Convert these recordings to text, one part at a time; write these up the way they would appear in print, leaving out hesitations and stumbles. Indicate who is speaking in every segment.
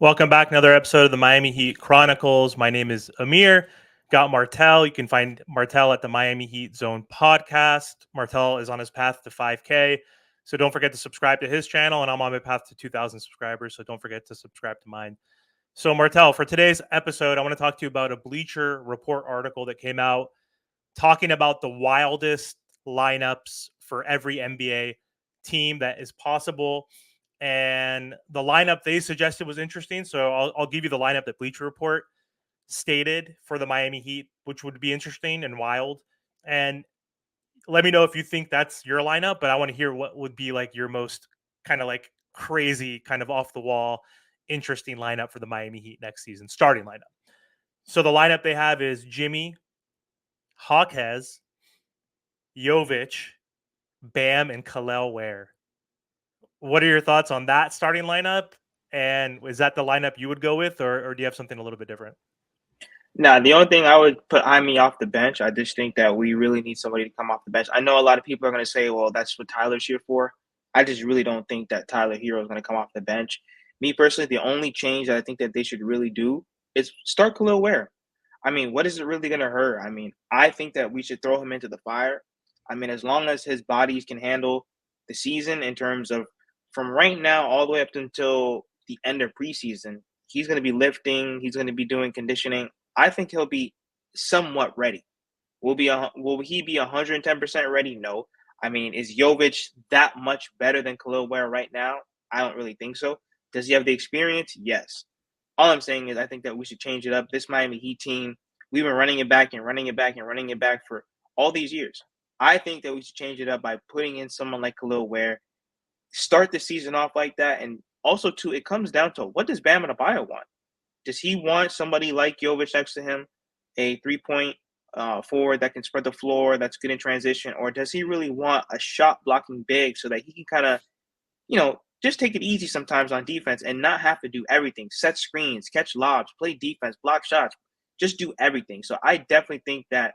Speaker 1: Welcome back. Another episode of the Miami Heat Chronicles. My name is Amir. Got Martel. You can find Martel at the Miami Heat Zone podcast. Martel is on his path to 5K. So don't forget to subscribe to his channel. And I'm on my path to 2,000 subscribers. So don't forget to subscribe to mine. So, Martel, for today's episode, I want to talk to you about a Bleacher Report article that came out talking about the wildest lineups for every NBA team that is possible. And the lineup they suggested was interesting. So I'll give you the lineup that Bleacher Report stated for the Miami Heat, which would be interesting and wild. And let me know if you think that's your lineup, but I want to hear what would be like your most kind of like crazy, kind of off the wall, interesting lineup for the Miami Heat next season, starting lineup. So the lineup they have is Jimmy, Hawkes, Jovic, Bam, and Kalel Ware. What are your thoughts on that starting lineup? And is that the lineup you would go with, or do you have something a little bit different?
Speaker 2: Nah, the only thing I would put Jaime off the bench, I just think that we really need somebody to come off the bench. I know a lot of people are going to say, well, that's what Tyler's here for. I just really don't think that Tyler Hero is going to come off the bench. Me personally, the only change that I think that they should really do is start Khalil Ware. I mean, what is it really going to hurt? I mean, I think that we should throw him into the fire. I mean, as long as his bodies can handle the season in terms of from right now all the way up until the end of preseason, he's going to be lifting, he's going to be doing conditioning. I think he'll be somewhat ready. Will he be 110% ready? No. I mean, is Jovic that much better than Khalil Ware right now? I don't really think so. Does he have the experience? Yes. All I'm saying is I think that we should change it up. This Miami Heat team, we've been running it back and running it back and running it back for all these years. I think that we should change it up by putting in someone like Khalil Ware, start the season off like that, and also too, it comes down to what does Bam Adebayo want? Does he want somebody like Jovic next to him, a 3-point forward that can spread the floor, that's good in transition, or does he really want a shot blocking big so that he can kind of, just take it easy sometimes on defense and not have to do everything, set screens, catch lobs, play defense, block shots, just do everything. So I definitely think that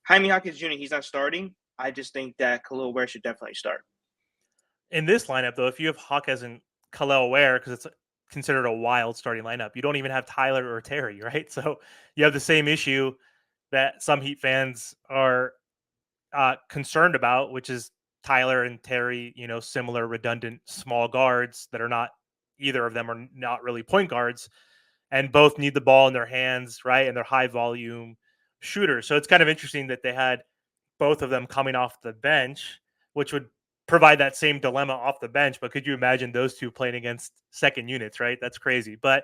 Speaker 2: Jaime Hawkins Jr., he's not starting. I just think that Khalil Ware should definitely start.
Speaker 1: In this lineup, though, if you have Hawkes and Kalel Ware, because it's considered a wild starting lineup, you don't even have Tyler or Terry, right? So you have the same issue that some Heat fans are concerned about, which is Tyler and Terry, similar redundant small guards that are not, either of them are not really point guards, and both need the ball in their hands, right? And they're high volume shooters. So it's kind of interesting that they had both of them coming off the bench, which would provide that same dilemma off the bench. But could you imagine those two playing against second units, right? That's crazy. But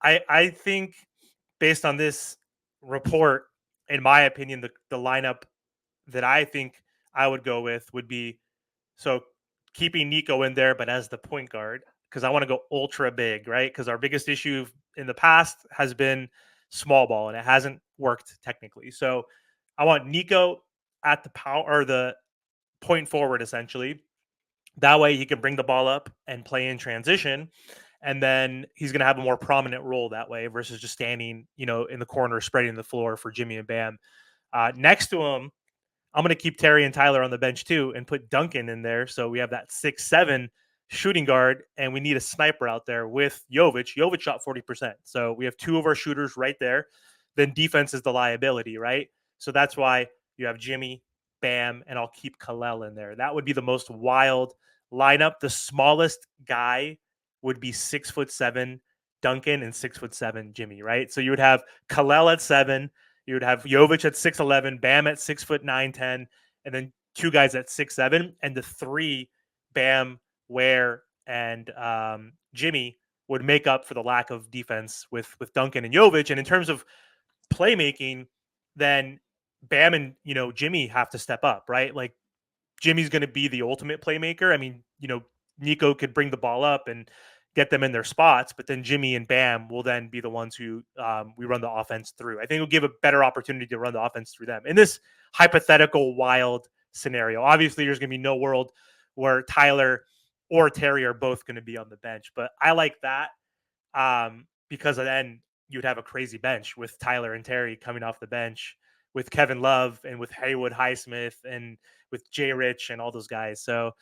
Speaker 1: I think based on this report, in my opinion, the lineup that I think I would go with would be so keeping Nico in there, but as the point guard, because I want to go ultra big, right? Because our biggest issue in the past has been small ball, and it hasn't worked technically. So I want Nico at the power or the point forward, essentially. That way, he can bring the ball up and play in transition, and then he's going to have a more prominent role that way versus just standing, in the corner, spreading the floor for Jimmy and Bam. Next to him, I'm going to keep Terry and Tyler on the bench too and put Duncan in there. So we have that 6'7" shooting guard, and we need a sniper out there with Jovic. Jovic shot 40%. So we have two of our shooters right there. Then defense is the liability, right? So that's why you have Jimmy, Bam, and I'll keep Kalel in there. That would be the most wild lineup. The smallest guy would be 6'7" Duncan and 6'7" Jimmy, right? So you would have Kalel at 7. You would have Jovic at 6'11, Bam at 6'9", 10, and then two guys at 6'7", and the three, Bam, Ware, and Jimmy, would make up for the lack of defense with Duncan and Jovic. And in terms of playmaking, then Bam and Jimmy have to step up, right? Like Jimmy's going to be the ultimate playmaker. I mean, Nico could bring the ball up and get them in their spots, but then Jimmy and Bam will then be the ones who we run the offense through. I think it'll give a better opportunity to run the offense through them. In this hypothetical wild scenario, obviously there's going to be no world where Tyler or Terry are both going to be on the bench, but I like that because then you'd have a crazy bench with Tyler and Terry coming off the bench with Kevin Love and with Haywood Highsmith and with Jay Rich and all those guys. So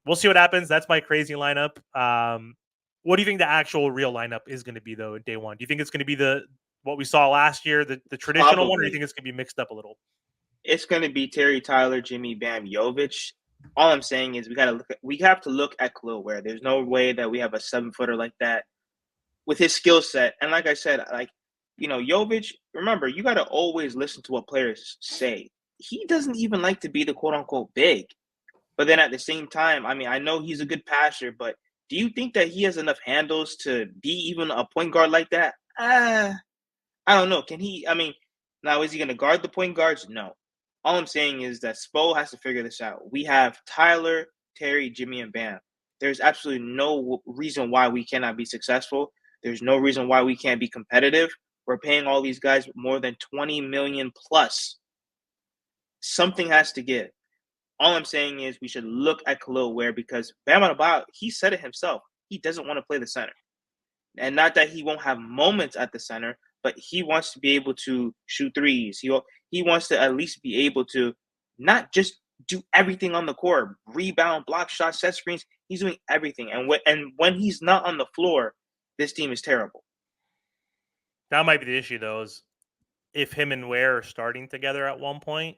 Speaker 1: we'll see what happens. That's my crazy lineup. What do you think the actual real lineup is going to be though in day one? Do you think it's going to be the what we saw last year, the traditional one, or do you
Speaker 2: Probably.
Speaker 1: think it's going to be mixed up a little?
Speaker 2: It's going to be Terry, Tyler, Jimmy, Bam, Jovic. All I'm saying is we have to look at Khalil Ware. There's no way that we have a 7-footer like that with his skill set. And like I said, Jovic, remember, you got to always listen to what players say. He doesn't even like to be the quote unquote big. But then at the same time, I mean, I know he's a good passer, but do you think that he has enough handles to be even a point guard like that? I don't know. Can he? I mean, now is he going to guard the point guards? No. All I'm saying is that Spo has to figure this out. We have Tyler, Terry, Jimmy, and Bam. There's absolutely no reason why we cannot be successful. There's no reason why we can't be competitive. We're paying all these guys more than 20 million plus. Something has to give. All I'm saying is we should look at Khalil Ware because Bam Adebayo, he said it himself. He doesn't want to play the center. And not that he won't have moments at the center, but he wants to be able to shoot threes. He wants to at least be able to not just do everything on the court, rebound, block shots, set screens. He's doing everything. And when he's not on the floor, this team is terrible.
Speaker 1: That might be the issue though, is if him and Ware are starting together at one point,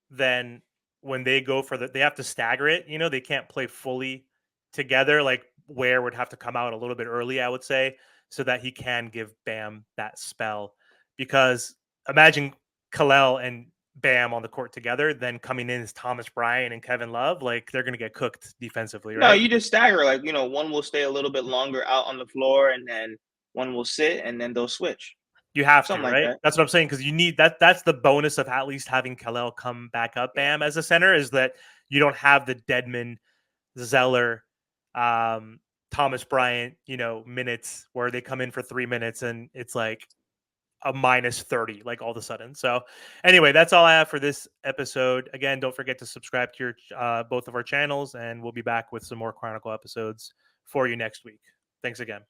Speaker 1: then when they go for they have to stagger it. You know, they can't play fully together. Like Ware would have to come out a little bit early, I would say, so that he can give Bam that spell. Because imagine Khalil and Bam on the court together, then coming in is Thomas Bryant and Kevin Love. Like they're going to get cooked defensively,
Speaker 2: No,
Speaker 1: right?
Speaker 2: you just stagger. One will stay a little bit longer out on the floor, and then one will sit, and then they'll switch.
Speaker 1: You have to,
Speaker 2: Something like
Speaker 1: right?
Speaker 2: that.
Speaker 1: That's what I'm saying, because you need that. That's the bonus of at least having Khalil come back up,
Speaker 2: Yeah.
Speaker 1: Bam, as a center, is that you don't have the Deadman, Zeller, Thomas Bryant, minutes where they come in for 3 minutes and it's like a minus 30, like all of a sudden. So, anyway, that's all I have for this episode. Again, don't forget to subscribe to your both of our channels, and we'll be back with some more Chronicle episodes for you next week. Thanks again.